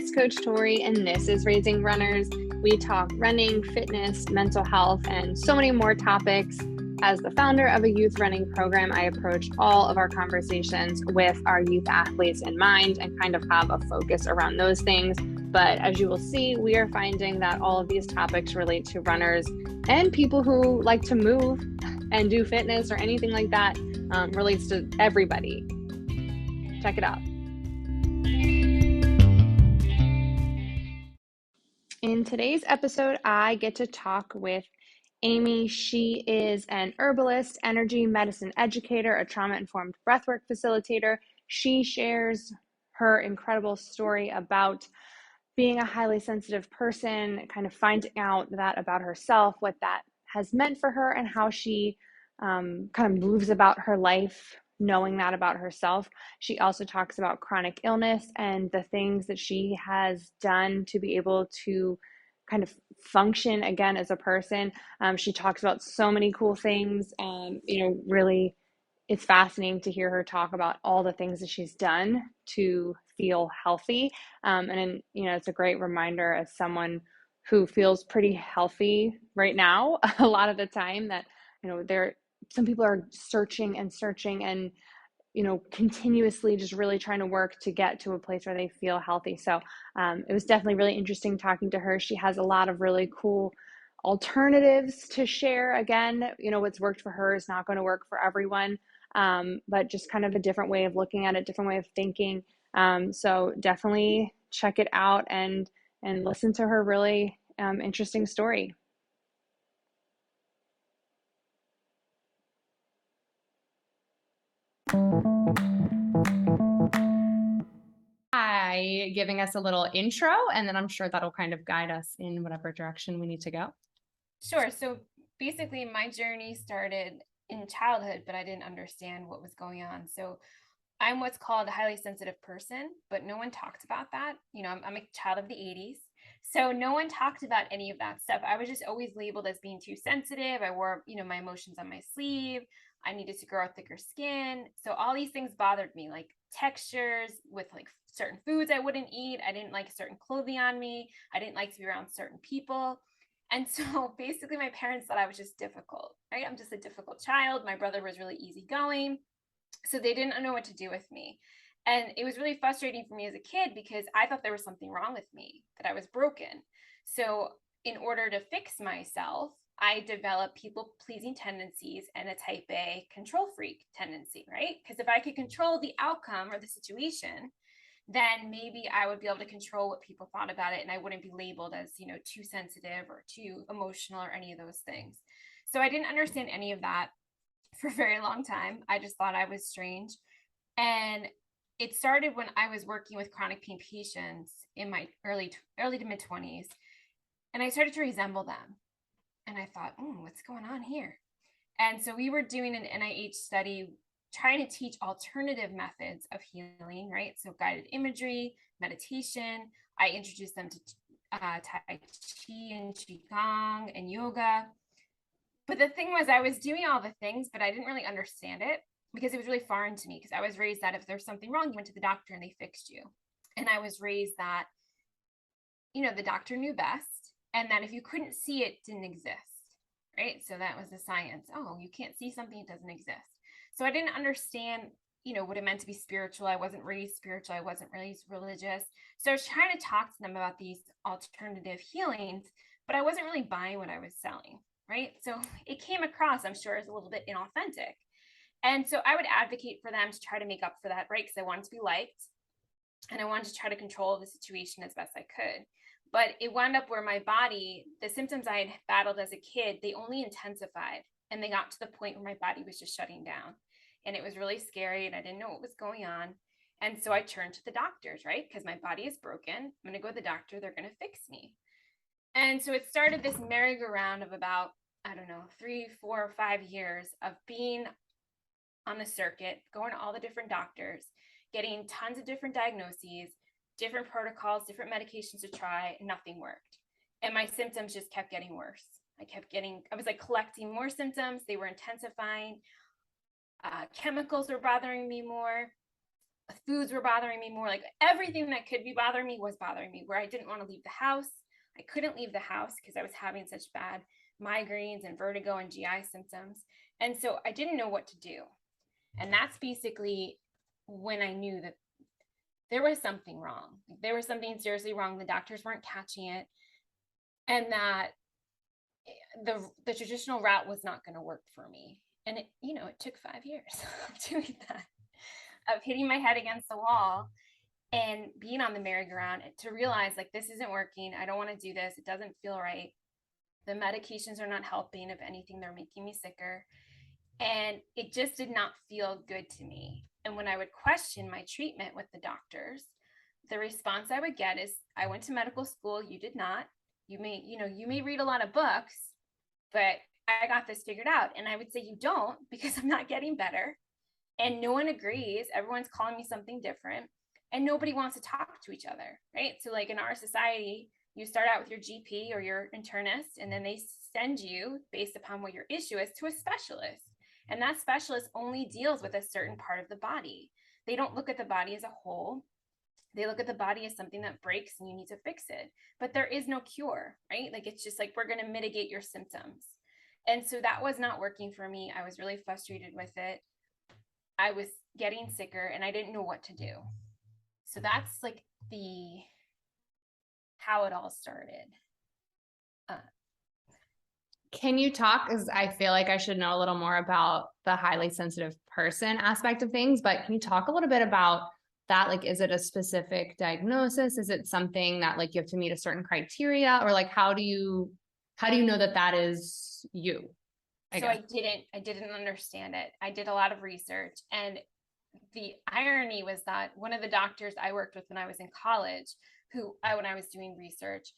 it's Coach Tori, and this is Raising Runners. We talk running, fitness, mental health, and so many more topics. As the founder of a youth running program, I approach all of our conversations with our youth athletes in mind and kind of have a focus around those things. But as you will see, we are finding that all of these topics relate to runners and people who like to move and do fitness or anything like that. Relates to everybody. Check it out. In today's episode, I get to talk with Amy. She is an herbalist, energy medicine educator, a trauma-informed breathwork facilitator. She shares her incredible story about being a highly sensitive person, kind of finding out that about herself, what that has meant for her, and how she kind of moves about her life knowing that about herself. She also talks about chronic illness and the things that she has done to be able to kind of function again as a person. She talks about so many cool things. Really, it's fascinating to hear her talk about all the things that she's done to feel healthy. It's a great reminder as someone who feels pretty healthy right now, a lot of the time, that, some people are searching and, continuously just really trying to work to get to a place where they feel healthy. So it was definitely really interesting talking to her. She has a lot of really cool alternatives to share. Again, what's worked for her is not going to work for everyone, but just kind of a different way of looking at it, different way of thinking. So definitely check it out and listen to her really interesting story. Hi, giving us a little intro, and then I'm sure that'll kind of guide us in whatever direction we need to go. Sure. So basically my journey started in childhood, but I didn't understand what was going on. So I'm what's called a highly sensitive person, but no one talked about that. I'm a child of the 80s. So no one talked about any of that stuff. I was just always labeled as being too sensitive. I wore, my emotions on my sleeve. I needed to grow a thicker skin. So all these things bothered me, like textures with like certain foods I wouldn't eat. I didn't like certain clothing on me. I didn't like to be around certain people. And so basically my parents thought I was just difficult, right? I'm just a difficult child. My brother was really easygoing. So they didn't know what to do with me. And it was really frustrating for me as a kid because I thought there was something wrong with me, that I was broken. So in order to fix myself, I developed people-pleasing tendencies and a type A control freak tendency, right? Because if I could control the outcome or the situation, then maybe I would be able to control what people thought about it, and I wouldn't be labeled as, too sensitive or too emotional or any of those things. So I didn't understand any of that for a very long time. I just thought I was strange. And it started when I was working with chronic pain patients in my early to mid 20s, and I started to resemble them. And I thought, what's going on here? And so we were doing an NIH study trying to teach alternative methods of healing, right? So guided imagery, meditation. I introduced them to Tai Chi and Qigong and yoga. But the thing was, I was doing all the things, but I didn't really understand it because it was really foreign to me, because I was raised that if there's something wrong, you went to the doctor and they fixed you. And I was raised that, the doctor knew best, and that if you couldn't see it, didn't exist, right? So that was the science. Oh, you can't see something, it doesn't exist. So I didn't understand, what it meant to be spiritual. I wasn't raised spiritual. I wasn't raised religious. So I was trying to talk to them about these alternative healings, but I wasn't really buying what I was selling, right? So it came across, I'm sure, as a little bit inauthentic. And so I would advocate for them to try to make up for that, right? Because I wanted to be liked and I wanted to try to control the situation as best I could. But it wound up where my body, the symptoms I had battled as a kid, they only intensified, and they got to the point where my body was just shutting down. And it was really scary, and I didn't know what was going on. And so I turned to the doctors, right? Because my body is broken. I'm going to go to the doctor. They're going to fix me. And so it started this merry-go-round of about, 3, 4, or 5 years of being on the circuit, going to all the different doctors, getting tons of different diagnoses, different protocols, different medications to try, and nothing worked. And my symptoms just kept getting worse. I was like collecting more symptoms. They were intensifying. Chemicals were bothering me more. foods were bothering me more. Like everything that could be bothering me was bothering me, where I didn't want to leave the house. I couldn't leave the house because I was having such bad migraines and vertigo and GI symptoms. And so I didn't know what to do. And that's basically when I knew that there was something wrong. There was something seriously wrong. The doctors weren't catching it. And that the traditional route was not going to work for me. And it took 5 years of doing that, of hitting my head against the wall and being on the merry-go-round to realize like, this isn't working. I don't want to do this. It doesn't feel right. The medications are not helping. If anything, they're making me sicker. And it just did not feel good to me. And when I would question my treatment with the doctors, the response I would get is, I went to medical school. You did not. You may read a lot of books, but I got this figured out. And I would say, you don't, because I'm not getting better. And no one agrees. Everyone's calling me something different. And nobody wants to talk to each other, right? So like in our society, you start out with your GP or your internist, and then they send you, based upon what your issue is, to a specialist. And that specialist only deals with a certain part of the body. They don't look at the body as a whole. They look at the body as something that breaks and you need to fix it. But there is no cure, right? Like, it's just like, we're going to mitigate your symptoms. And so that was not working for me. I was really frustrated with it. I was getting sicker and I didn't know what to do. So that's like how it all started. Can you talk, because I feel like I should know a little more about the highly sensitive person aspect of things, but can you talk a little bit about that? Like, is it a specific diagnosis? Is it something that like you have to meet a certain criteria, or like, how do you know that that is you? I didn't understand it. I did a lot of research, and the irony was that one of the doctors I worked with when I was in college, when I was doing research,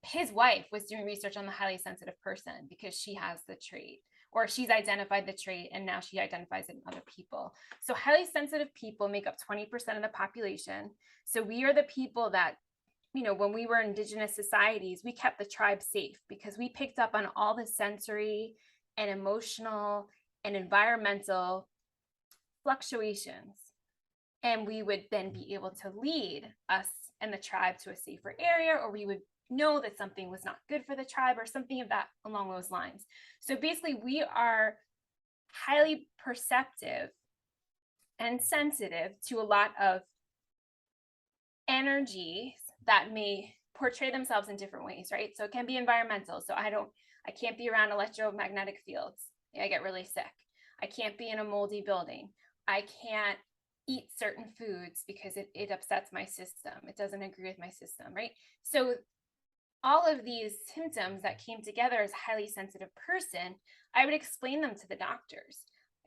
his wife was doing research on the highly sensitive person because she has the trait, or she's identified the trait, and now she identifies it in other people. So highly sensitive people make up 20% of the population. So we are the people that, when we were indigenous societies, we kept the tribe safe because we picked up on all the sensory and emotional and environmental fluctuations. And we would then be able to lead us and the tribe to a safer area, or we would know that something was not good for the tribe or something of that along those lines. So basically, we are highly perceptive and sensitive to a lot of energies that may portray themselves in different ways, right? So it can be environmental. So I can't be around electromagnetic fields. I get really sick. I can't be in a moldy building. I can't eat certain foods because it upsets my system. It doesn't agree with my system, right? So all of these symptoms that came together as a highly sensitive person, I would explain them to the doctors.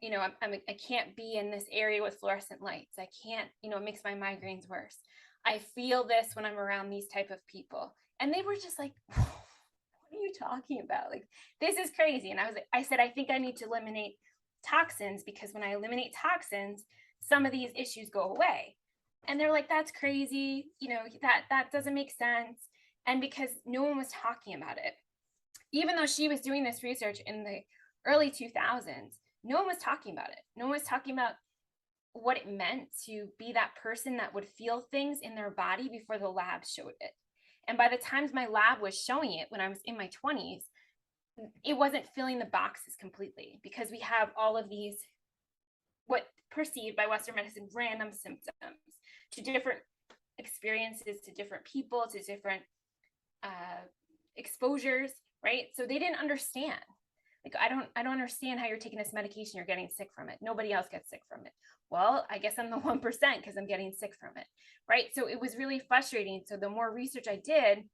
I can't be in this area with fluorescent lights. I can't, it makes my migraines worse. I feel this when I'm around these type of people. And they were just like, what are you talking about? Like, this is crazy. And I said, I think I need to eliminate toxins, because when I eliminate toxins, some of these issues go away. And they're like, that's crazy. That doesn't make sense. And because no one was talking about it, even though she was doing this research in the early 2000s, no one was talking about it. No one was talking about what it meant to be that person that would feel things in their body before the lab showed it. And by the time my lab was showing it when I was in my 20s, it wasn't filling the boxes completely, because we have all of these, what perceived by Western medicine, random symptoms to different experiences, to different people, to different exposures, right? So they didn't understand. Like, I don't understand how you're taking this medication, you're getting sick from it. Nobody else gets sick from it. Well, I guess I'm the 1% because I'm getting sick from it, right? So it was really frustrating. So the more research I did,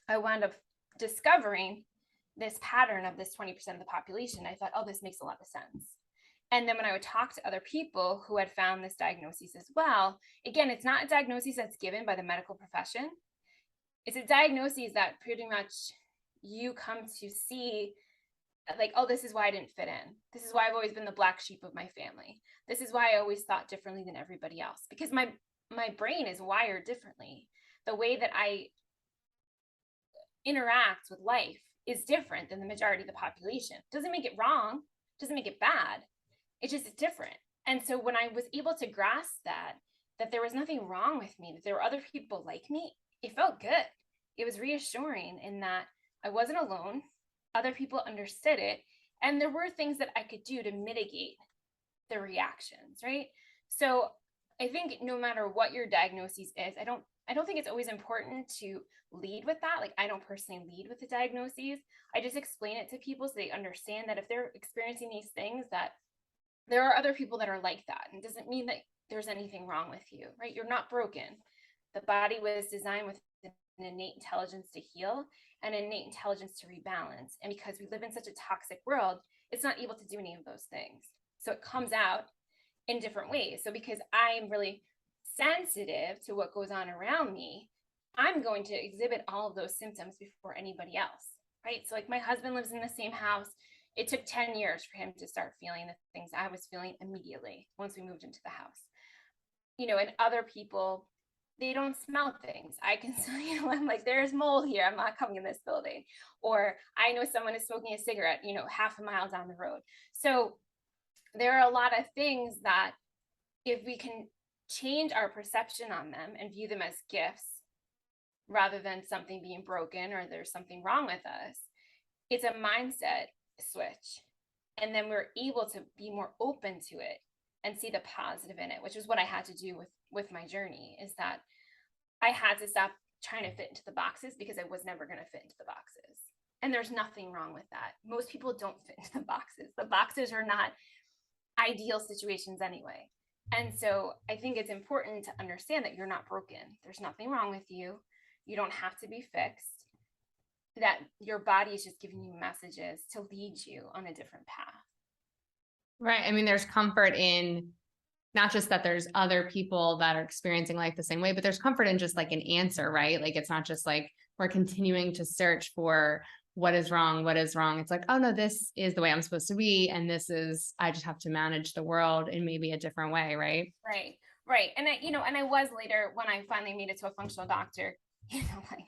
I wound up discovering this pattern of this 20% of the population. I thought, oh, this makes a lot of sense. And then when I would talk to other people who had found this diagnosis as well, again, it's not a diagnosis that's given by the medical profession. It's a diagnosis that pretty much you come to see, like, oh, this is why I didn't fit in. This is why I've always been the black sheep of my family. This is why I always thought differently than everybody else, because my brain is wired differently. The way that I interact with life is different than the majority of the population. Doesn't make it wrong, doesn't make it bad. It's just different. And so when I was able to grasp that that there was nothing wrong with me, that there were other people like me, it felt good. It was reassuring in that I wasn't alone. Other people understood it. And there were things that I could do to mitigate the reactions, right? So I think no matter what your diagnosis is, I don't think it's always important to lead with that. Like, I don't personally lead with the diagnoses. I just explain it to people so they understand that if they're experiencing these things, that there are other people that are like that. And it doesn't mean that there's anything wrong with you, right? You're not broken. The body was designed with an innate intelligence to heal and an innate intelligence to rebalance. And because we live in such a toxic world, it's not able to do any of those things. So it comes out in different ways. So because I'm really sensitive to what goes on around me, I'm going to exhibit all of those symptoms before anybody else, right? So like my husband lives in the same house. It took 10 years for him to start feeling the things I was feeling immediately once we moved into the house. And other people, they don't smell things. I can, I'm like, there's mold here. I'm not coming in this building. Or I know someone is smoking a cigarette, half a mile down the road. So there are a lot of things that if we can change our perception on them and view them as gifts rather than something being broken or there's something wrong with us, it's a mindset switch. And then we're able to be more open to it and see the positive in it, which is what I had to do with my journey, is that I had to stop trying to fit into the boxes because I was never going to fit into the boxes. And there's nothing wrong with that. Most people don't fit into the boxes. The boxes are not ideal situations anyway. And so I think it's important to understand that you're not broken. There's nothing wrong with you. You don't have to be fixed. That your body is just giving you messages to lead you on a different path. Right. I mean, there's comfort in not just that there's other people that are experiencing life the same way, but there's comfort in just like an answer, right? Like, it's not just like we're continuing to search for what is wrong. It's like, oh no, this is the way I'm supposed to be. And I just have to manage the world in maybe a different way. Right. Right. And I was later, when I finally made it to a functional doctor, like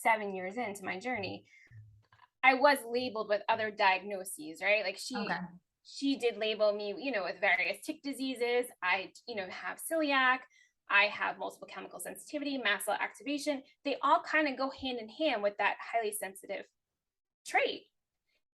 7 years into my journey, I was labeled with other diagnoses, right? Like she did label me, with various tick diseases. I, have celiac. I have multiple chemical sensitivity, mast cell activation. They all kind of go hand in hand with that highly sensitive trait.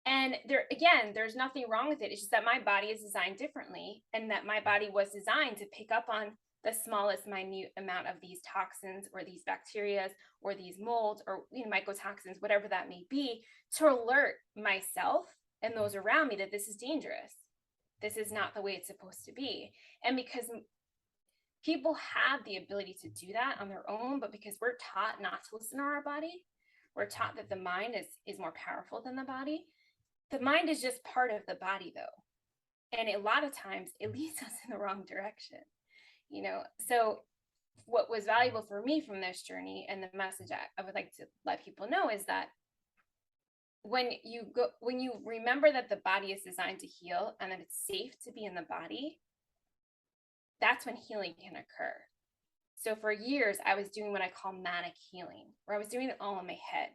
And there's nothing wrong with it. It's just that my body is designed differently, and that my body was designed to pick up on the smallest minute amount of these toxins or these bacteria or these molds or mycotoxins, whatever that may be, to alert myself and those around me that this is dangerous. This is not the way it's supposed to be. And because people have the ability to do that on their own, but because we're taught not to listen to our body, we're taught that the mind is more powerful than the body. The mind is just part of the body, though. And a lot of times it leads us in the wrong direction, So what was valuable for me from this journey, and the message I would like to let people know, is that when you remember that the body is designed to heal and that it's safe to be in the body, that's when healing can occur. So for years, I was doing what I call manic healing, where I was doing it all in my head.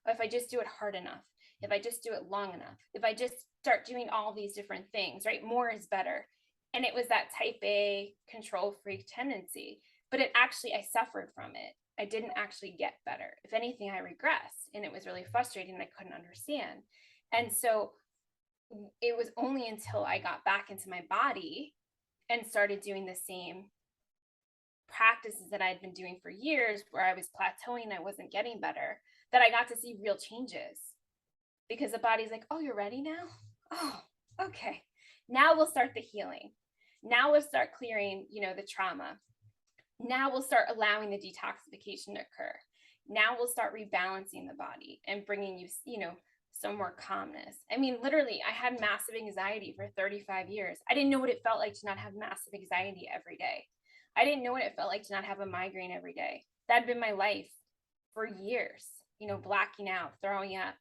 But if I just do it hard enough, if I just do it long enough, if I just start doing all these different things, right? More is better. And it was that type A control freak tendency, but I suffered from it. I didn't actually get better. If anything, I regressed, and it was really frustrating and I couldn't understand. And so it was only until I got back into my body and started doing the same practices that I'd been doing for years, where I was plateauing, I wasn't getting better, that I got to see real changes. Because the body's like, oh, you're ready now? Oh, okay. Now we'll start the healing. Now we'll start clearing, the trauma. Now we'll start allowing the detoxification to occur. Now we'll start rebalancing the body and bringing you, some more calmness. I mean, literally, I had massive anxiety for 35 years. I didn't know what it felt like to not have massive anxiety every day. I didn't know what it felt like to not have a migraine every day. That had been my life for years, blacking out, throwing up,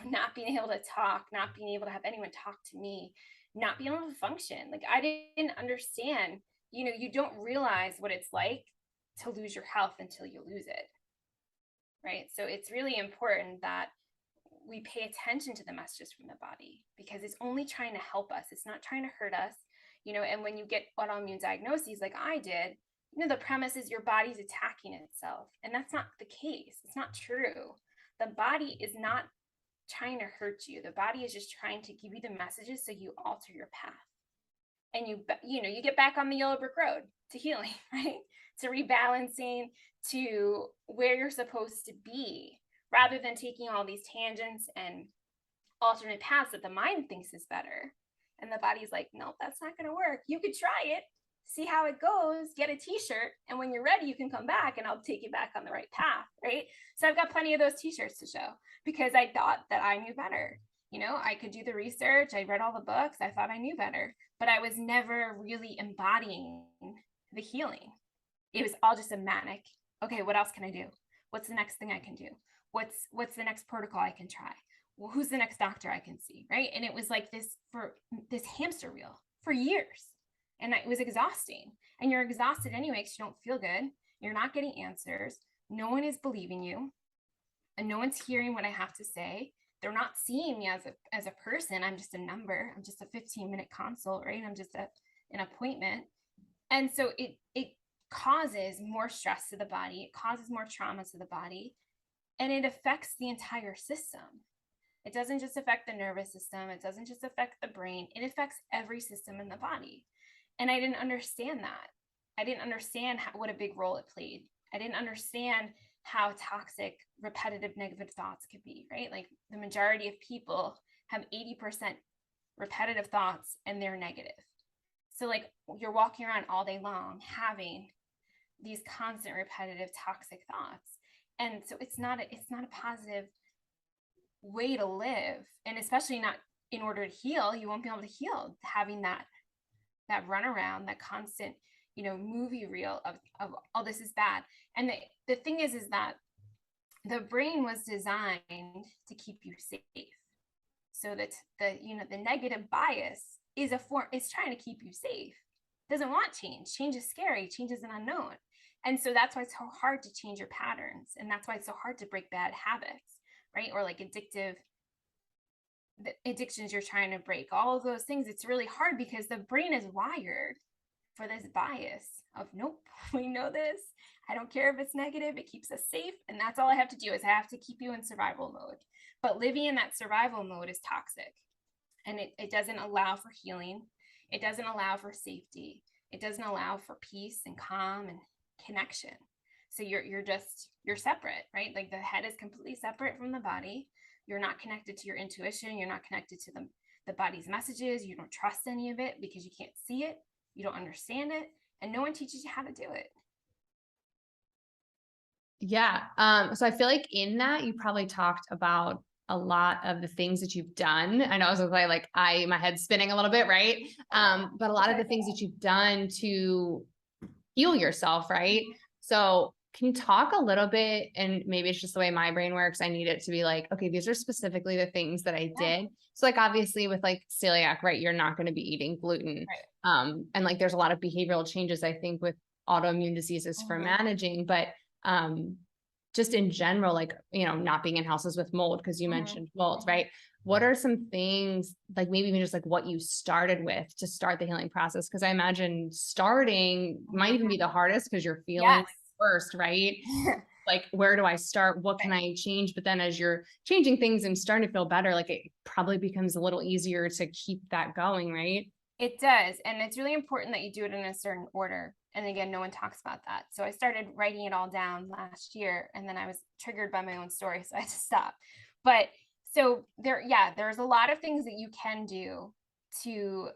not being able to talk, not being able to have anyone talk to me, not being able to function. Like, I didn't understand, you don't realize what it's like to lose your health until you lose it. Right. So it's really important that we pay attention to the messages from the body, because it's only trying to help us. It's not trying to hurt us, and when you get autoimmune diagnoses like I did, the premise is your body's attacking itself. And that's not the case. It's not true. The body is not trying to hurt you. The body is just trying to give you the messages so you alter your path. And you get back on the yellow brick road to healing, right? To rebalancing, to where you're supposed to be, rather than taking all these tangents and alternate paths that the mind thinks is better. And the body's like, no, that's not going to work. You could try it, see how it goes, get a t-shirt. And when you're ready, you can come back and I'll take you back on the right path, right? So I've got plenty of those t-shirts to show because I thought that I knew better. I could do the research. I read all the books. I thought I knew better, but I was never really embodying the healing. It was all just a manic. Okay, what else can I do? What's the next thing I can do? What's the next protocol I can try? Well, who's the next doctor I can see, right? And it was like this hamster wheel for years. And it was exhausting. And you're exhausted anyway because you don't feel good. You're not getting answers. No one is believing you. And no one's hearing what I have to say. They're not seeing me as a person. I'm just a number. I'm just a 15-minute consult, right? I'm just an appointment. And so it causes more stress to the body. It causes more trauma to the body. And it affects the entire system. It doesn't just affect the nervous system. It doesn't just affect the brain. It affects every system in the body. And I didn't understand that. I didn't understand what a big role it played. I didn't understand how toxic repetitive negative thoughts could be, right? Like the majority of people have 80% repetitive thoughts and they're negative. So like you're walking around all day long having these constant repetitive toxic thoughts. And so it's not a positive way to live. And especially not in order to heal, you won't be able to heal having that runaround, that constant, movie reel of oh, this is bad. And the thing is that the brain was designed to keep you safe. So that the negative bias is trying to keep you safe. It doesn't want change. Change is scary. Change is an unknown. And so that's why it's so hard to change your patterns. And that's why it's so hard to break bad habits, right? Or like the addictions you're trying to break, all of those things. It's really hard because the brain is wired for this bias of, nope, we know this. I don't care if it's negative. It keeps us safe. And that's all I have to do is I have to keep you in survival mode. But living in that survival mode is toxic. And it doesn't allow for healing. It doesn't allow for safety. It doesn't allow for peace and calm and connection. So you're separate, right? Like the head is completely separate from the body. You're not connected to your intuition. You're not connected to the body's messages. You don't trust any of it because you can't see it. You don't understand it. And no one teaches you how to do it. Yeah. So I feel like in that you probably talked about a lot of the things that you've done. I know I was like my head's spinning a little bit, right? But a lot of the things that you've done to heal yourself, right? So can you talk a little bit, and maybe it's just the way my brain works. I need it to be like, okay, these are specifically the things that I did. So like, obviously with like celiac, right? You're not going to be eating gluten. Right. And like, there's a lot of behavioral changes, I think, with autoimmune diseases for managing, but, just in general, like, not being in houses with mold, because you mentioned mold, right? What are some things, like maybe even just like what you started with to start the healing process? Because I imagine starting might even be the hardest because you're feeling first, right? Like, where do I start? What can I change? But then as you're changing things and starting to feel better, like it probably becomes a little easier to keep that going, right? It does. And it's really important that you do it in a certain order. And again, no one talks about that. So I started writing it all down last year, and then I was triggered by my own story, so I had to stop. But so there's a lot of things that you can do to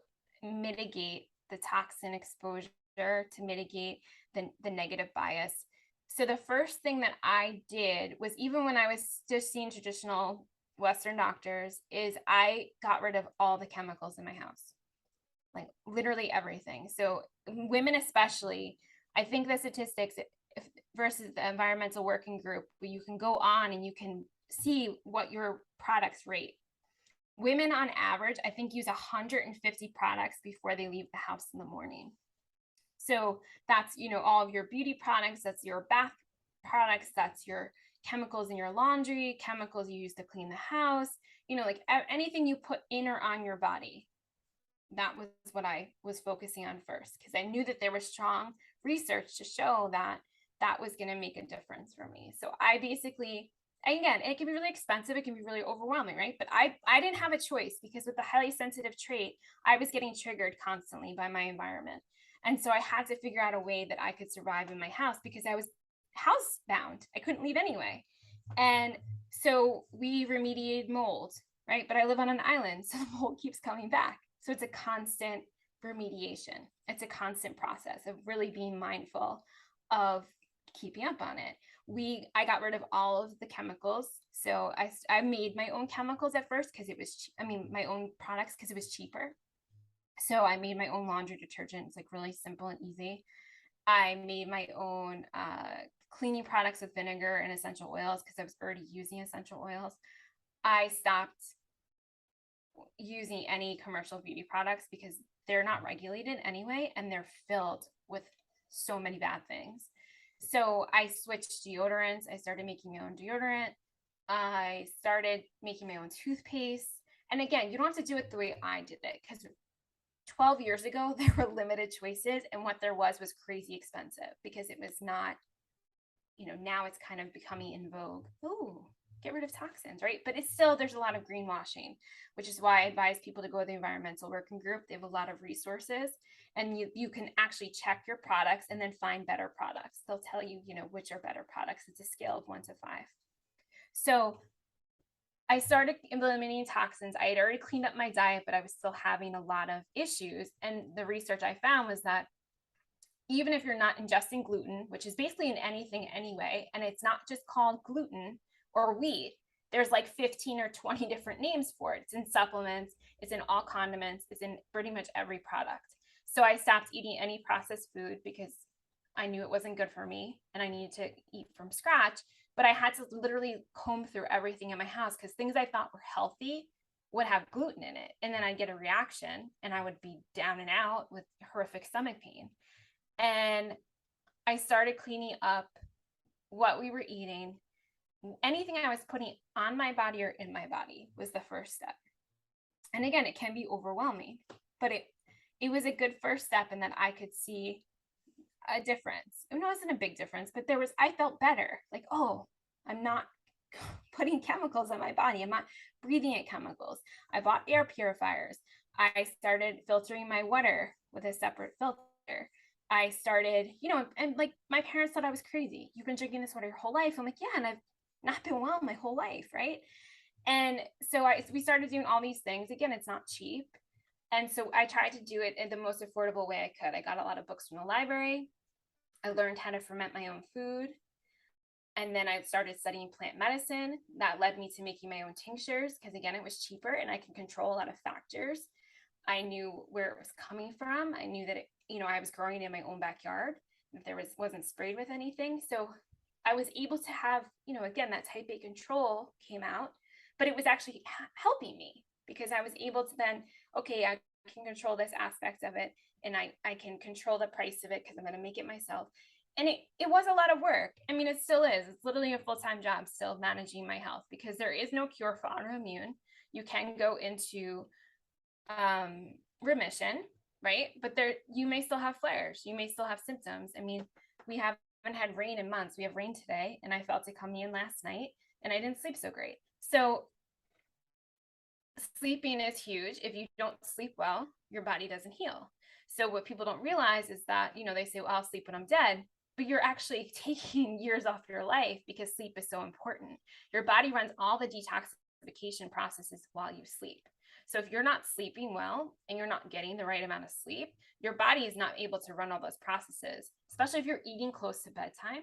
mitigate the toxin exposure, to mitigate the negative bias. So the first thing that I did was, even when I was just seeing traditional Western doctors, is I got rid of all the chemicals in my house. Like literally everything. So women especially, I think the statistics versus the environmental working group, you can go on and you can see what your products rate. Women on average, I think, use 150 products before they leave the house in the morning. So that's, all of your beauty products, that's your bath products, that's your chemicals in your laundry, chemicals you use to clean the house, like anything you put in or on your body. that was what I was focusing on first, because I knew that there was strong research to show that that was going to make a difference for me. So I basically, again, it can be really expensive, it can be really overwhelming, right? But I didn't have a choice, because with the highly sensitive trait, I was getting triggered constantly by my environment. And so I had to figure out a way that I could survive in my house, because I was housebound. I couldn't leave anyway. And so we remediated mold, right? But I live on an island, so the mold keeps coming back. So it's a constant remediation. It's a constant process of really being mindful of keeping up on it. I got rid of all of the chemicals. So I made my own chemicals at first, because it was, my own products, because it was cheaper. So I made my own laundry detergent. It's like really simple and easy. I made my own cleaning products with vinegar and essential oils, because I was already using essential oils. I stopped using any commercial beauty products, because they're not regulated anyway, and they're filled with so many bad things. So I switched deodorants. I started making my own deodorant. I started making my own toothpaste. And again, you don't have to do it the way I did it, because 12 years ago, there were limited choices, and what there was crazy expensive, because it was not, now it's kind of becoming in vogue. Ooh, get rid of toxins, right? But it's still, there's a lot of greenwashing, which is why I advise people to go to the environmental working group. They have a lot of resources, and you can actually check your products and then find better products. They'll tell you, which are better products. It's a scale of 1 to 5. So I started eliminating toxins. I had already cleaned up my diet, but I was still having a lot of issues. And the research I found was that even if you're not ingesting gluten, which is basically in anything anyway, and it's not just called gluten or wheat, there's like 15 or 20 different names for it. It's in supplements, it's in all condiments, it's in pretty much every product. So I stopped eating any processed food, because I knew it wasn't good for me and I needed to eat from scratch. But I had to literally comb through everything in my house, because things I thought were healthy would have gluten in it. And then I'd get a reaction and I would be down and out with horrific stomach pain. And I started cleaning up what we were eating. Anything I was putting on my body or in my body was the first step. And again, it can be overwhelming, but it was a good first step, and that I could see a difference. It wasn't a big difference, but I felt better. Like, oh, I'm not putting chemicals on my body. I'm not breathing in chemicals. I bought air purifiers. I started filtering my water with a separate filter. I started, and like my parents thought I was crazy. You've been drinking this water your whole life. I'm like, yeah, and I've not been well my whole life, right? And so we started doing all these things. Again, it's not cheap. And so I tried to do it in the most affordable way I could. I got a lot of books from the library. I learned how to ferment my own food. And then I started studying plant medicine. That led me to making my own tinctures, because again, it was cheaper and I can control a lot of factors. I knew where it was coming from. I knew that I was growing in my own backyard, that there wasn't sprayed with anything. So I was able to have, again, that type A control came out, but it was actually helping me, because I was able to then, okay, I can control this aspect of it, and I can control the price of it, because I'm going to make it myself. And it was a lot of work. I mean, it still is. It's literally a full-time job still managing my health, because there is no cure for autoimmune. You can go into remission, right? But you may still have flares. You may still have symptoms. I mean, we haven't had rain in months. We have rain today, and I felt it coming in last night, and I didn't sleep so great. So sleeping is huge. If you don't sleep well, your body doesn't heal. So what people don't realize is that, they say, well, I'll sleep when I'm dead, but you're actually taking years off your life, because sleep is so important. Your body runs all the detoxification processes while you sleep. So if you're not sleeping well and you're not getting the right amount of sleep, your body is not able to run all those processes, especially if you're eating close to bedtime.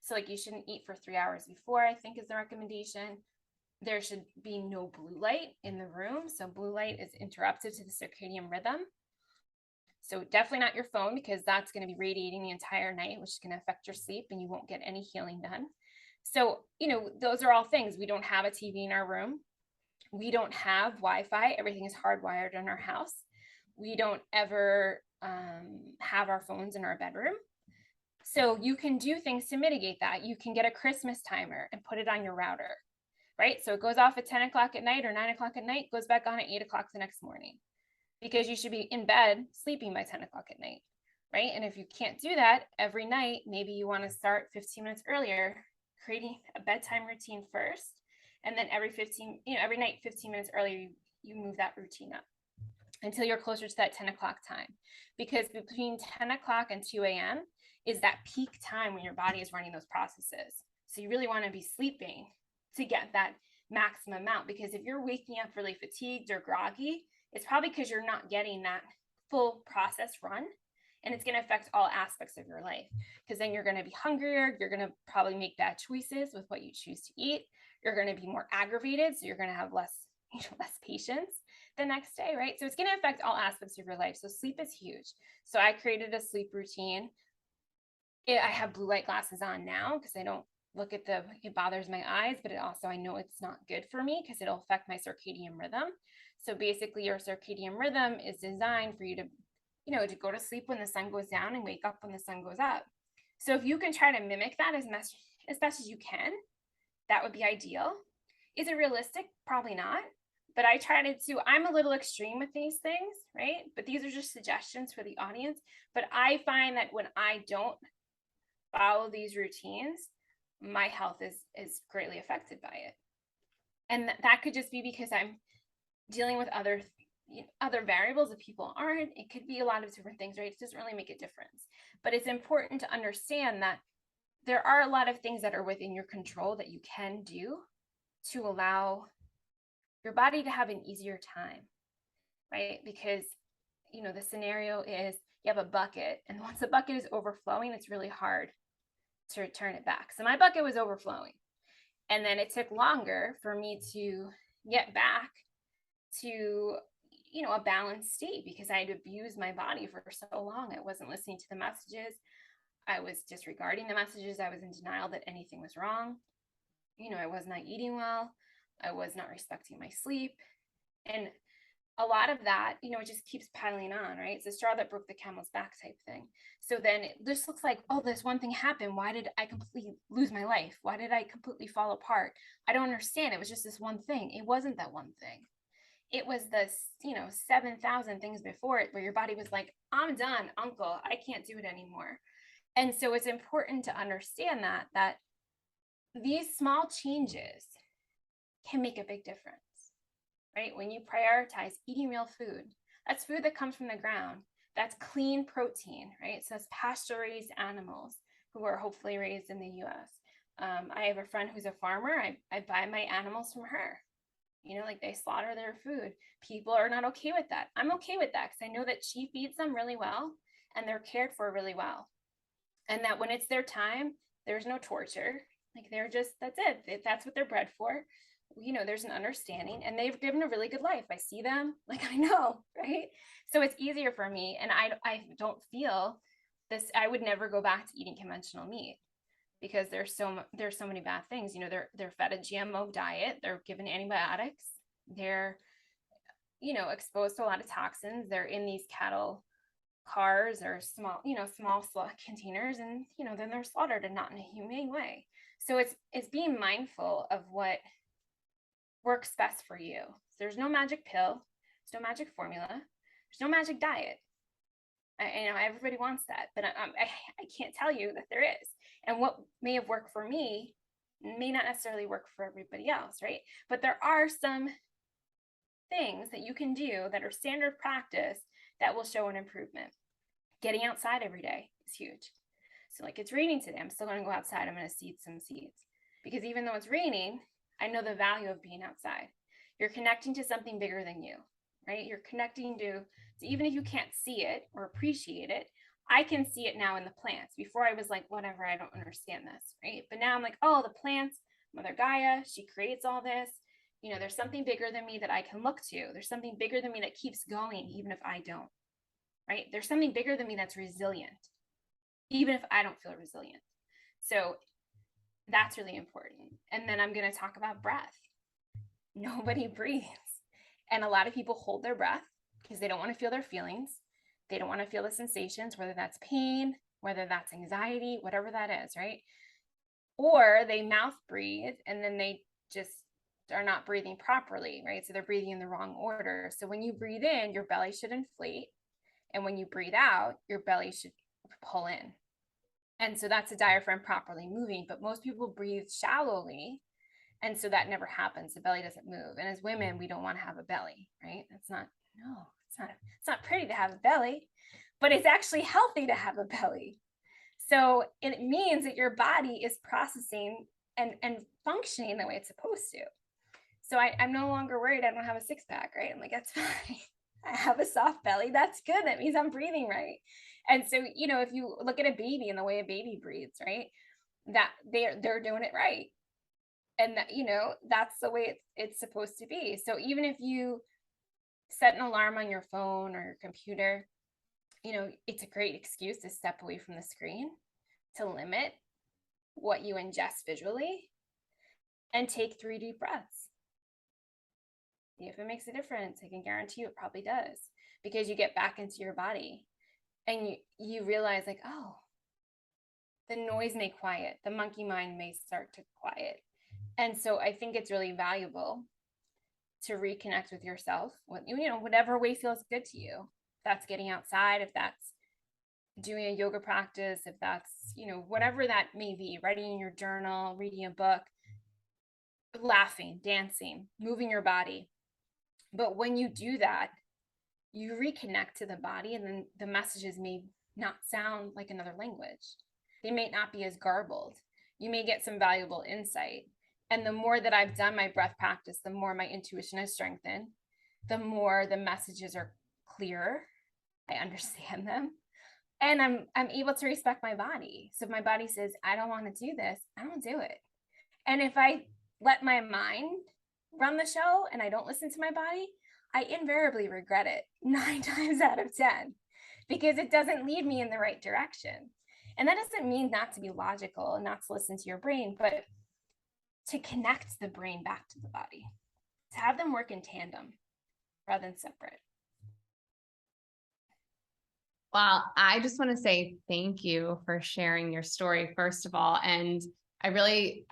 So like, you shouldn't eat for 3 hours before, I think is the recommendation. There should be no blue light in the room. So blue light is interruptive to the circadian rhythm. So definitely not your phone, because that's going to be radiating the entire night, which is going to affect your sleep, and you won't get any healing done. So, those are all things. We don't have a TV in our room. We don't have Wi-Fi. Everything is hardwired in our house. We don't ever have our phones in our bedroom. So you can do things to mitigate that. You can get a Christmas timer and put it on your router, right? So it goes off at 10 o'clock at night or 9 o'clock at night, goes back on at 8 o'clock the next morning. because you should be in bed sleeping by 10 o'clock at night, right? And if you can't do that every night, maybe you want to start 15 minutes earlier, creating a bedtime routine first. And then every night, 15 minutes earlier, you move that routine up until you're closer to that 10 o'clock time. Because between 10 o'clock and 2 a.m. is that peak time when your body is running those processes. So you really want to be sleeping to get that maximum amount, because if you're waking up really fatigued or groggy, it's probably because you're not getting that full process run, and it's going to affect all aspects of your life, because then you're going to be hungrier, you're going to probably make bad choices with what you choose to eat, you're going to be more aggravated, so you're going to have less patience the next day, right? So it's going to affect all aspects of your life. So sleep is huge. So I created a sleep routine. I have blue light glasses on now because I don't look at it bothers my eyes, but I know it's not good for me because it'll affect my circadian rhythm. So basically your circadian rhythm is designed for you to go to sleep when the sun goes down and wake up when the sun goes up. So if you can try to mimic that as best as you can, that would be ideal. Is it realistic? Probably not. But I try I'm a little extreme with these things, right? But these are just suggestions for the audience. But I find that when I don't follow these routines, my health is greatly affected by it. And that could just be because I'm dealing with other variables that people aren't. It could be a lot of different things, right? It doesn't really make a difference. But it's important to understand that there are a lot of things that are within your control that you can do to allow your body to have an easier time, right? Because, the scenario is you have a bucket, and once the bucket is overflowing, it's really hard to return it back. So my bucket was overflowing, and then it took longer for me to get back to, a balanced state, because I had abused my body for so long. I wasn't listening to the messages. I was disregarding the messages. I was in denial that anything was wrong. I was not eating well. I was not respecting my sleep. And a lot of that, it just keeps piling on, right? It's the straw that broke the camel's back type thing. So then it just looks like, oh, this one thing happened. Why did I completely lose my life? Why did I completely fall apart? I don't understand. It was just this one thing. It wasn't that one thing. It was the, 7,000 things before it where your body was like, I'm done, uncle. I can't do it anymore. And so it's important to understand that these small changes can make a big difference, right? When you prioritize eating real food, that's food that comes from the ground. That's clean protein, right? So that's pasture-raised animals who are hopefully raised in the US. I have a friend who's a farmer. I buy my animals from her. They slaughter their food. People are not okay with that. I'm okay with that because I know that she feeds them really well and they're cared for really well. And that when it's their time, there's no torture. That's it. That's what they're bred for. There's an understanding, and they've given a really good life. I see them, I know, right? So it's easier for me. And I don't feel this. I would never go back to eating conventional meat because there's so many bad things. They're fed a GMO diet. They're given antibiotics. They're, exposed to a lot of toxins. They're in these cattle cars or small containers, and, then they're slaughtered, and not in a humane way. So it's being mindful of what works best for you. So there's no magic pill. There's no magic formula. There's no magic diet. I know everybody wants that, but I can't tell you that there is. And what may have worked for me may not necessarily work for everybody else, right? But there are some things that you can do that are standard practice that will show an improvement. Getting outside every day is huge. So it's raining today, I'm still going to go outside. I'm going to seed some seeds, because even though it's raining, I know the value of being outside. You're connecting to something bigger than you, right? You're connecting to even if you can't see it or appreciate it, I can see it now in the plants. Before I was like, whatever, I don't understand this, right? But now I'm like, oh, the plants, Mother Gaia, she creates all this. There's something bigger than me that I can look to. There's something bigger than me that keeps going, even if I don't, right? There's something bigger than me that's resilient, even if I don't feel resilient. So that's really important. And then I'm going to talk about breath. Nobody breathes. And a lot of people hold their breath because they don't want to feel their feelings. They don't want to feel the sensations, whether that's pain, whether that's anxiety, whatever that is, right? Or they mouth breathe and then they just are not breathing properly, right? So they're breathing in the wrong order. So when you breathe in, your belly should inflate. And when you breathe out, your belly should pull in. And so that's the diaphragm properly moving. But most people breathe shallowly. And so that never happens. The belly doesn't move. And as women, we don't want to have a belly, right? It's not pretty to have a belly, but it's actually healthy to have a belly. So it means that your body is processing and functioning the way it's supposed to. So I'm no longer worried I don't have a six pack, right? I'm like, that's fine. I have a soft belly. That's good. That means I'm breathing right. And so, if you look at a baby and the way a baby breathes, right, that they're doing it right. And that, that's the way it's supposed to be. So even if you set an alarm on your phone or your computer, it's a great excuse to step away from the screen, to limit what you ingest visually, and take 3 deep breaths. See if it makes a difference. I can guarantee you it probably does, because you get back into your body and you realize, like, oh, the noise may quiet, the monkey mind may start to quiet. And so I think it's really valuable to reconnect with yourself, whatever way feels good to you. If that's getting outside, if that's doing a yoga practice, if that's, whatever that may be, writing in your journal, reading a book, laughing, dancing, moving your body. But when you do that, you reconnect to the body, and then the messages may not sound like another language. They may not be as garbled. You may get some valuable insight. And the more that I've done my breath practice, the more my intuition has strengthened, the more the messages are clearer. I understand them. And I'm able to respect my body. So if my body says, I don't want to do this, I don't do it. And if I let my mind run the show and I don't listen to my body, I invariably regret it 9 times out of 10, because it doesn't lead me in the right direction. And that doesn't mean not to be logical and not to listen to your brain, but to connect the brain back to the body, to have them work in tandem rather than separate. Well, I just want to say thank you for sharing your story, first of all. And I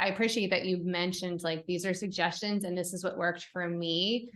appreciate that you mentioned, like, these are suggestions and this is what worked for me.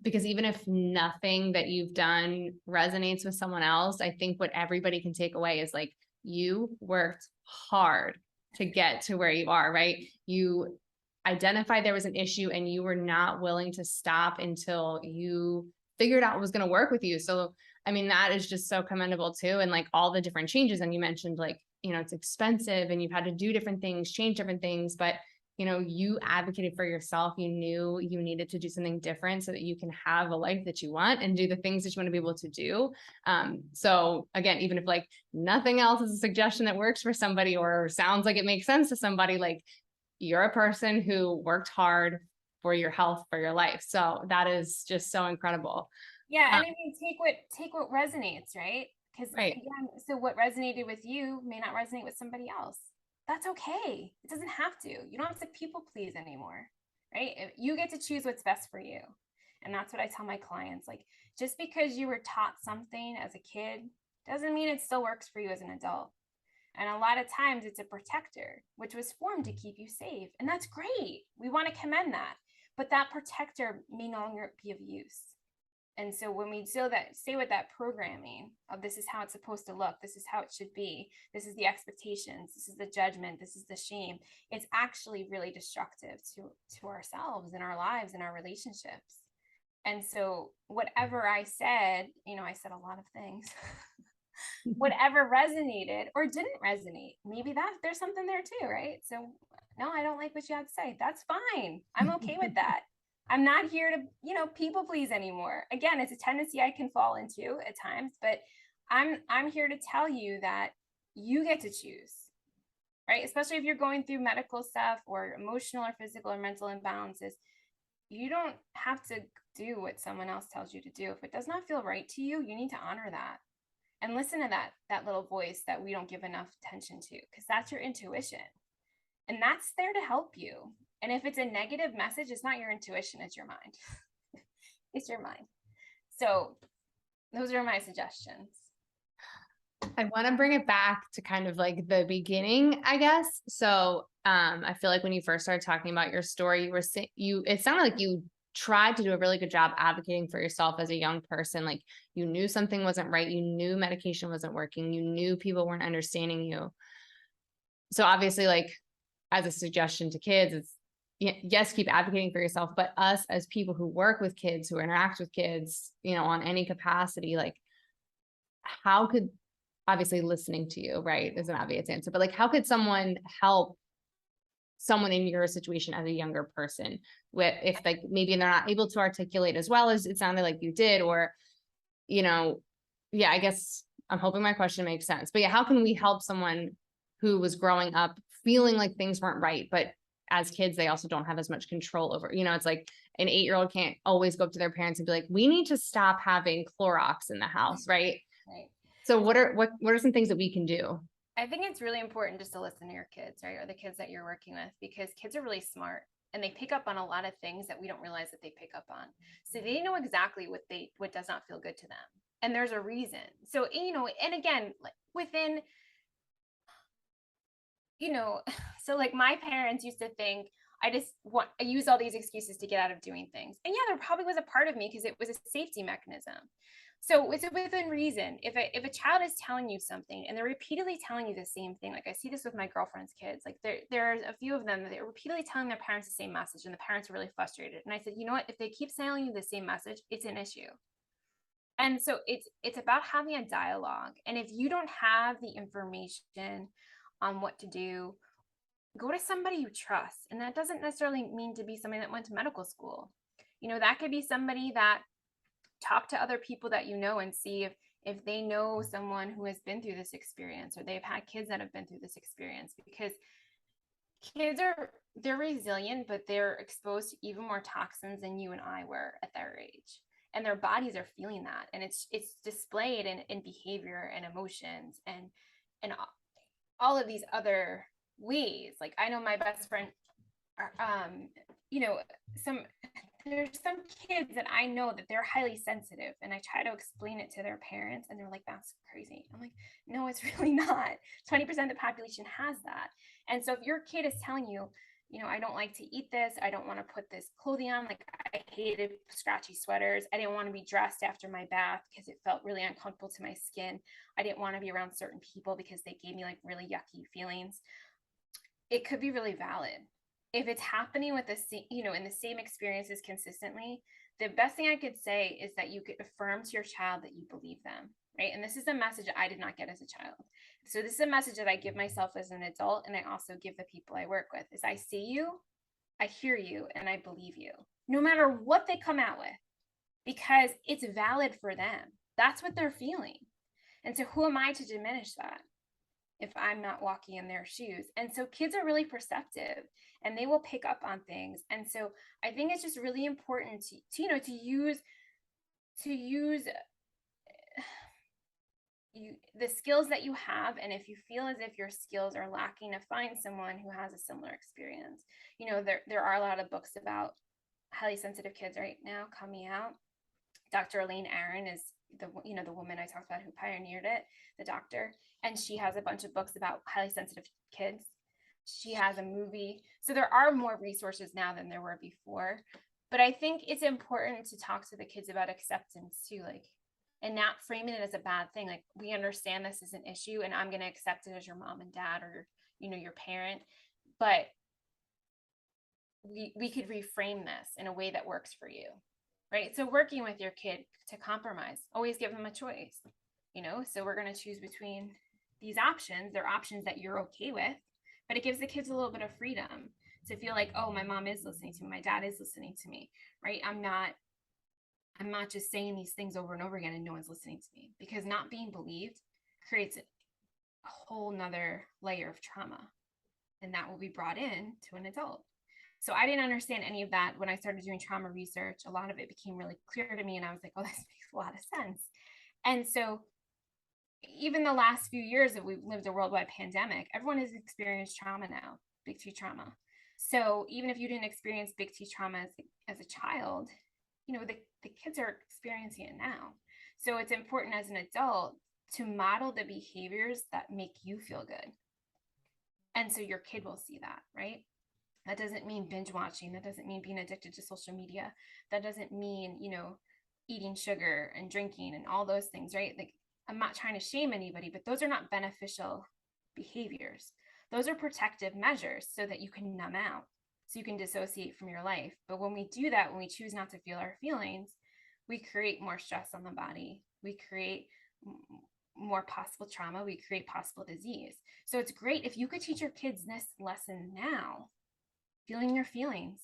Because even if nothing that you've done resonates with someone else, I think what everybody can take away is, like, you worked hard to get to where you are, right? You identified there was an issue and you were not willing to stop until you figured out what was going to work with you. So, I mean, that is just so commendable too. And like all the different changes, and you mentioned, like, it's expensive and you've had to do different things, change different things, but you advocated for yourself. You knew you needed to do something different so that you can have a life that you want and do the things that you want to be able to do. So again, even if like nothing else is a suggestion that works for somebody or sounds like it makes sense to somebody, like, you're a person who worked hard for your health, for your life. So that is just so incredible. Yeah. And I mean, take what resonates, right? Because right. Again, so what resonated with you may not resonate with somebody else. That's okay. It doesn't have to. You don't have to people please anymore, right? You get to choose what's best for you. And that's what I tell my clients. Like, just because you were taught something as a kid doesn't mean it still works for you as an adult. And a lot of times it's a protector, which was formed to keep you safe. And that's great. We want to commend that. But that protector may no longer be of use. And so when we stay with that programming of this is how it's supposed to look, this is how it should be, this is the expectations, this is the judgment, this is the shame, it's actually really destructive to ourselves and our lives and our relationships. And so whatever I said, I said a lot of things, whatever resonated or didn't resonate, maybe there's something there too, right? So no, I don't like what you had to say. That's fine. I'm okay with that. I'm not here to, people please anymore. Again, it's a tendency I can fall into at times, but I'm here to tell you that you get to choose, right? Especially if you're going through medical stuff or emotional or physical or mental imbalances. You don't have to do what someone else tells you to do. If it does not feel right to you, you need to honor that and listen to that little voice that we don't give enough attention to, because that's your intuition. And that's there to help you. And if it's a negative message, it's not your intuition, it's your mind. It's your mind. So those are my suggestions. I want to bring it back to kind of like the beginning, I guess. So I feel like when you first started talking about your story, you were saying it sounded like you tried to do a really good job advocating for yourself as a young person. Like you knew something wasn't right. You knew medication wasn't working. You knew people weren't understanding you. So obviously, like as a suggestion to kids, it's yes, keep advocating for yourself, but us as people who work with kids, who interact with kids, on any capacity, like how could, obviously listening to you, right, is an obvious answer, but like how could someone help someone in your situation as a younger person with, if like maybe they're not able to articulate as well as it sounded like you did, or yeah, I guess I'm hoping my question makes sense, but yeah, how can we help someone who was growing up feeling like things weren't right, but as kids they also don't have as much control over, it's like an 8-year-old can't always go up to their parents and be like, we need to stop having Clorox in the house, right? Right. So what are some things that we can do? I think it's really important just to listen to your kids, right? Or the kids that you're working with, because kids are really smart and they pick up on a lot of things that we don't realize that they pick up on. So they know exactly what does not feel good to them. And there's a reason. So, and again, like within, so like my parents used to think I use all these excuses to get out of doing things. And yeah, there probably was a part of me because it was a safety mechanism. So it's within reason. If a child is telling you something and they're repeatedly telling you the same thing, like I see this with my girlfriend's kids, like there's a few of them that they're repeatedly telling their parents the same message and the parents are really frustrated. And I said, you know what, if they keep telling you the same message, it's an issue. And so it's about having a dialogue. And if you don't have the information on what to do, go to somebody you trust. And that doesn't necessarily mean to be somebody that went to medical school. That could be somebody that talk to other people that and see if they know someone who has been through this experience or they've had kids that have been through this experience, because they're resilient, but they're exposed to even more toxins than you and I were at their age. And their bodies are feeling that. And it's displayed in behavior and emotions and all of these other ways. Like I know my best friend, there's some kids that I know that they're highly sensitive, and I try to explain it to their parents and they're like, that's crazy. I'm like, no, it's really not. 20% of the population has that. And so if your kid is telling you, I don't like to eat this, I don't want to put this clothing on, like I hated scratchy sweaters, I didn't want to be dressed after my bath because it felt really uncomfortable to my skin, I didn't want to be around certain people because they gave me like really yucky feelings, it could be really valid. If it's happening with in the same experiences consistently, the best thing I could say is that you could affirm to your child that you believe them, right? And this is a message I did not get as a child. So this is a message that I give myself as an adult, and I also give the people I work with, is I see you, I hear you, and I believe you, no matter what they come out with, because it's valid for them. That's what they're feeling. And so who am I to diminish that if I'm not walking in their shoes? And so kids are really perceptive and they will pick up on things. And so I think it's just really important to use the skills that you have. And if you feel as if your skills are lacking, to find someone who has a similar experience. There are a lot of books about highly sensitive kids right now coming out. Dr. Elaine Aron is the woman I talked about who pioneered it, the doctor, and she has a bunch of books about highly sensitive kids. She has a movie. So there are more resources now than there were before. But I think it's important to talk to the kids about acceptance too, like, and not framing it as a bad thing. Like, we understand this is an issue and I'm going to accept it as your mom and dad or, your parent. But we could reframe this in a way that works for you. Right. So working with your kid to compromise, always give them a choice, so we're going to choose between these options. They're options that you're okay with, but it gives the kids a little bit of freedom to feel like, oh, my mom is listening to me. My dad is listening to me. Right. I'm not just saying these things over and over again and no one's listening to me, because not being believed creates a whole nother layer of trauma, and that will be brought in to an adult. So I didn't understand any of that when I started doing trauma research. A lot of it became really clear to me, and I was like, oh, this makes a lot of sense. And so even the last few years that we've lived a worldwide pandemic, everyone has experienced trauma now, big T trauma. So even if you didn't experience big T trauma as a child, the kids are experiencing it now. So it's important as an adult to model the behaviors that make you feel good. And so your kid will see that, right? That doesn't mean binge watching. That doesn't mean being addicted to social media. That doesn't mean, eating sugar and drinking and all those things, right? Like, I'm not trying to shame anybody, but those are not beneficial behaviors. Those are protective measures so that you can numb out, so you can dissociate from your life. But when we do that, when we choose not to feel our feelings, we create more stress on the body. We create more possible trauma. We create possible disease. So it's great if you could teach your kids this lesson now, feeling your feelings,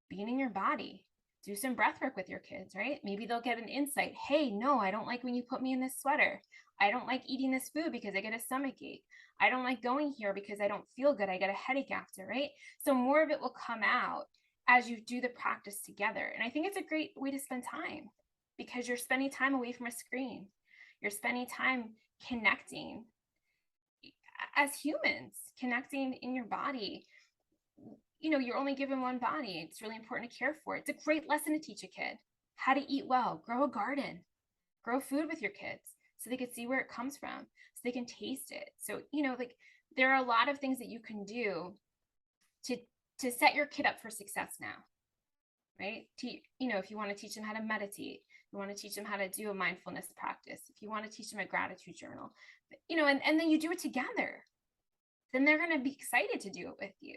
being in your body. Do some breath work with your kids, right? Maybe they'll get an insight. Hey, no, I don't like when you put me in this sweater. I don't like eating this food because I get a stomach ache. I don't like going here because I don't feel good. I get a headache after, right? So more of it will come out as you do the practice together. And I think it's a great way to spend time because you're spending time away from a screen. You're spending time connecting as humans, connecting in your body. You're only given one body. It's really important to care for it. It's a great lesson to teach a kid how to eat well, grow a garden, grow food with your kids so they can see where it comes from, so they can taste it. So, there are a lot of things that you can do to set your kid up for success now, right? If you want to teach them how to meditate, you want to teach them how to do a mindfulness practice, if you want to teach them a gratitude journal, and then you do it together, then they're going to be excited to do it with you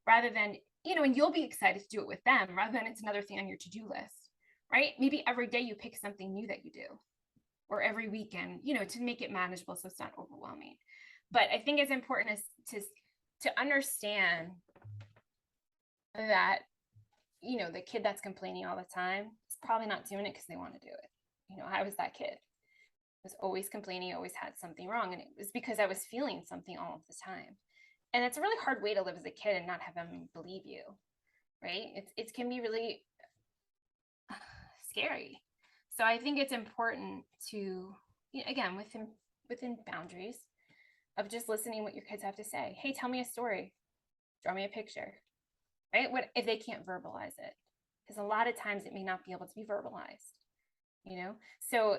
rather than, and you'll be excited to do it with them rather than it's another thing on your to-do list, right? Maybe every day you pick something new that you do, or every weekend, to make it manageable so it's not overwhelming. But I think it's important to understand that, the kid that's complaining all the time is probably not doing it because they want to do it. I was that kid. I was always complaining, always had something wrong. And it was because I was feeling something all of the time. And it's a really hard way to live as a kid and not have them believe you, right? It can be really scary. So I think it's important to, again, within boundaries of just listening what your kids have to say. Hey, tell me a story. Draw me a picture, right? What if they can't verbalize it? Because a lot of times it may not be able to be verbalized, So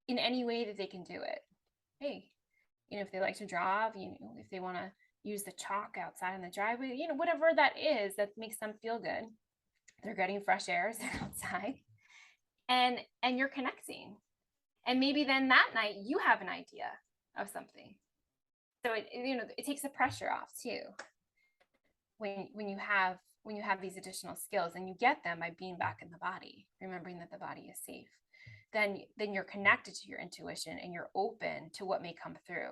in any way that they can do it. Hey, if they like to draw, if they want to use the chalk outside in the driveway, whatever that is that makes them feel good. They're getting fresh air as they're outside. And you're connecting. And maybe then that night you have an idea of something. So it takes the pressure off too. When you have these additional skills, and you get them by being back in the body, remembering that the body is safe, then you're connected to your intuition and you're open to what may come through.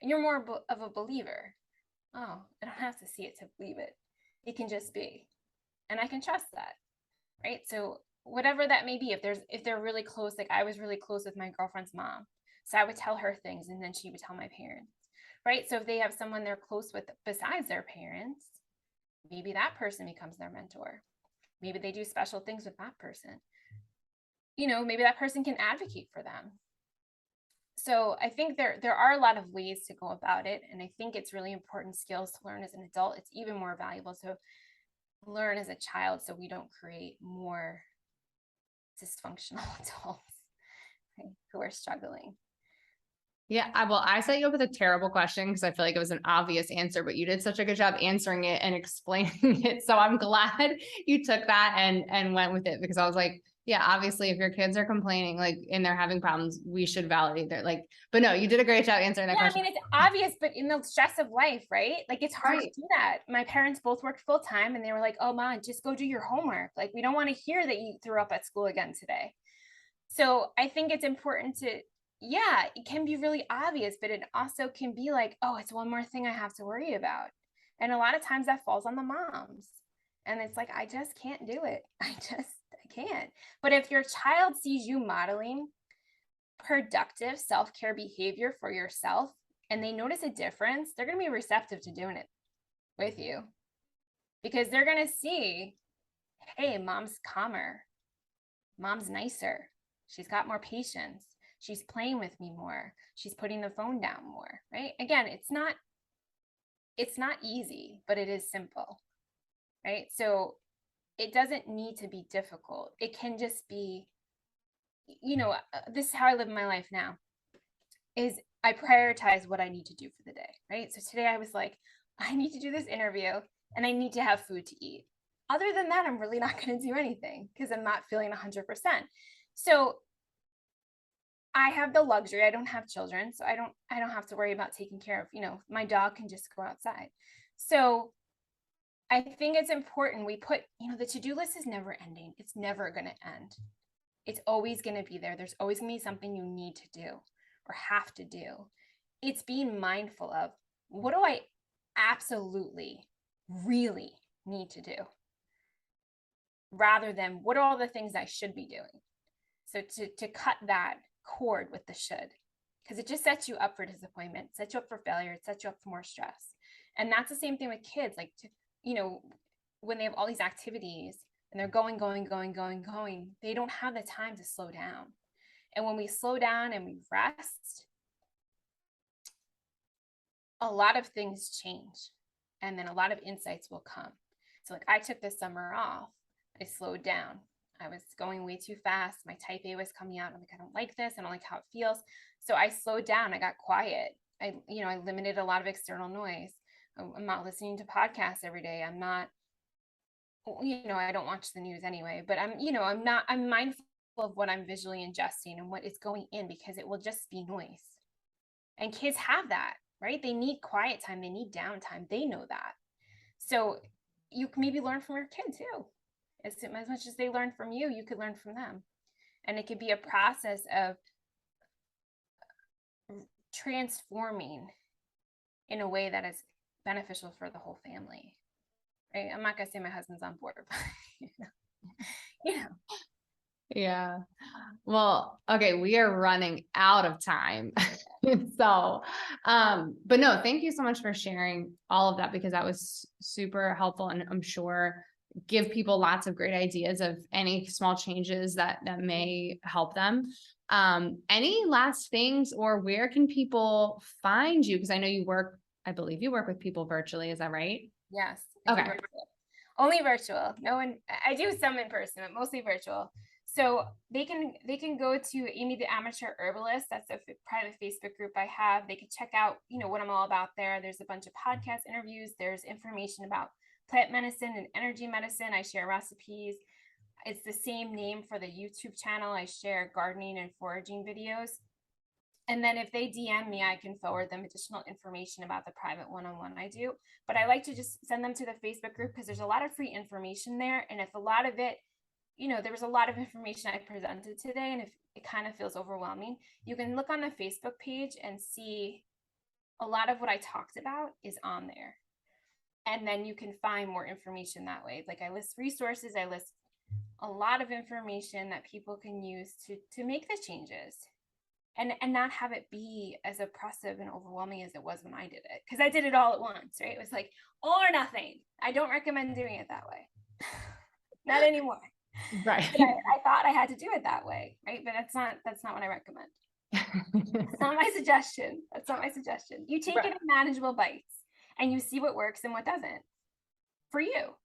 And you're more of a believer. Oh, I don't have to see it to believe it. It can just be. And I can trust that, right? So whatever that may be, if they're really close, like I was really close with my girlfriend's mom. So I would tell her things and then she would tell my parents, right? So if they have someone they're close with besides their parents, maybe that person becomes their mentor. Maybe they do special things with that person. Maybe that person can advocate for them. So I think there are a lot of ways to go about it. And I think it's really important skills to learn as an adult. It's even more valuable to learn as a child so we don't create more dysfunctional adults, right, who are struggling. Yeah, I set you up with a terrible question because I feel like it was an obvious answer, but you did such a good job answering it and explaining it. So I'm glad you took that and went with it, because I was like, yeah, obviously if your kids are complaining, and they're having problems, we should validate their but no, you did a great job answering that question. I mean, it's obvious, but in the stress of life, right? It's hard to do that. My parents both worked full time and they were like, oh, Mom, just go do your homework. We don't want to hear that you threw up at school again today. So I think it's important to, it can be really obvious, but it also can be oh, it's one more thing I have to worry about. And a lot of times that falls on the moms. And it's I just can't do it. I can't. But if your child sees you modeling productive self-care behavior for yourself and they notice a difference, they're going to be receptive to doing it with you, because they're going to see, hey, Mom's calmer. Mom's nicer. She's got more patience. She's playing with me more. She's putting the phone down more, right? Again, it's not easy, but it is simple, right? So it doesn't need to be difficult. It can just be, this is how I live my life now, is I prioritize what I need to do for the day, right? So today I was I need to do this interview and I need to have food to eat. Other than that, I'm really not going to do anything because I'm not feeling 100%. So I have the luxury. I don't have children, so I don't have to worry about taking care of, my dog can just go outside. So I think it's important we put, the to-do list is never ending. It's never going to end. It's always going to be there. There's always going to be something you need to do or have to do. It's being mindful of, what do I absolutely really need to do? Rather than, what are all the things I should be doing? So to cut that cord with the should, because it just sets you up for disappointment, sets you up for failure, it sets you up for more stress. And that's the same thing with kids. Like, when they have all these activities and they're going, they don't have the time to slow down. And when we slow down and we rest, a lot of things change. And then a lot of insights will come. So like, I took this summer off. I slowed down. I was going way too fast. My type A was coming out. I'm like, I don't like this. I don't like how it feels. So I slowed down. I got quiet. I limited a lot of external noise. I'm not listening to podcasts every day. I'm not, I don't watch the news anyway, but I'm mindful of what I'm visually ingesting and what is going in, because it will just be noise. And kids have that, right? They need quiet time. They need downtime. They know that. So you can maybe learn from your kid too. As much as they learn from you, you could learn from them. And it could be a process of transforming in a way that is beneficial for the whole family. Right? I'm not going to say my husband's on board, but Yeah. Well, okay. We are running out of time. So, but no, thank you so much for sharing all of that, because that was super helpful. And I'm sure give people lots of great ideas of any small changes that may help them. Any last things, or where can people find you? Because I know I believe you work with people virtually. Is that right? Yes. Okay. Only virtual. No one, I do some in person, but mostly virtual. So they can go to Amy the Amateur Herbalist. That's a private Facebook group I have. They can check out, what I'm all about there. There's a bunch of podcast interviews. There's information about plant medicine and energy medicine. I share recipes. It's the same name for the YouTube channel. I share gardening and foraging videos. And then if they DM me, I can forward them additional information about the private one-on-one I do. But I like to just send them to the Facebook group, because there's a lot of free information there. And if a lot of it, there was a lot of information I presented today, and if it kind of feels overwhelming, you can look on the Facebook page and see a lot of what I talked about is on there. And then you can find more information that way. Like, I list resources, I list a lot of information that people can use to make the changes, and not have it be as oppressive and overwhelming as it was when I did it. Because I did it all at once, right? It was like all or nothing. I don't recommend doing it that way. Not anymore. Right. But I thought I had to do it that way, right? But that's not what I recommend. That's not my suggestion. That's not my suggestion. You take it in manageable bites, and you see what works and what doesn't for you.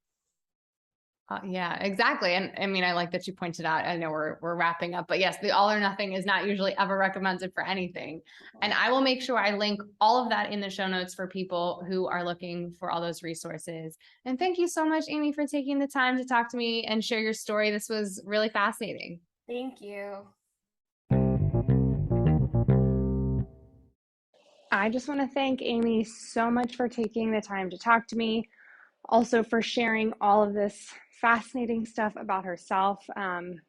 Yeah, exactly. And I mean, I like that you pointed out, I know we're wrapping up, but yes, the all or nothing is not usually ever recommended for anything. And I will make sure I link all of that in the show notes for people who are looking for all those resources. And thank you so much, Amy, for taking the time to talk to me and share your story. This was really fascinating. Thank you. I just want to thank Amy so much for taking the time to talk to me. Also for sharing all of this fascinating stuff about herself.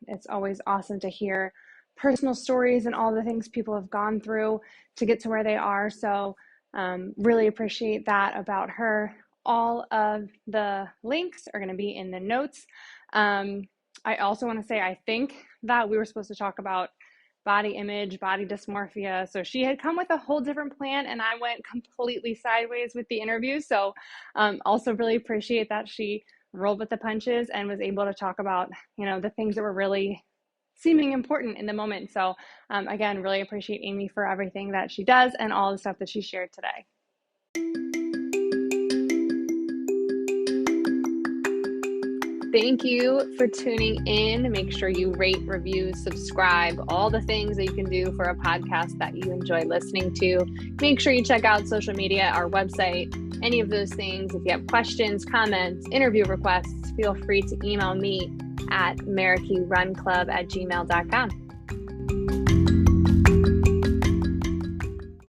It's always awesome to hear personal stories and all the things people have gone through to get to where they are. So really appreciate that about her. All of the links are going to be in the notes. I also want to say, I think that we were supposed to talk about body image, body dysmorphia. So she had come with a whole different plan, and I went completely sideways with the interview. So also really appreciate that she rolled with the punches and was able to talk about, the things that were really seeming important in the moment. So again, really appreciate Amy for everything that she does and all the stuff that she shared today. Thank you for tuning in. Make sure you rate, review, subscribe, all the things that you can do for a podcast that you enjoy listening to. Make sure you check out social media, our website, any of those things. If you have questions, comments, interview requests, feel free to email me at marikeyrunclub@gmail.com.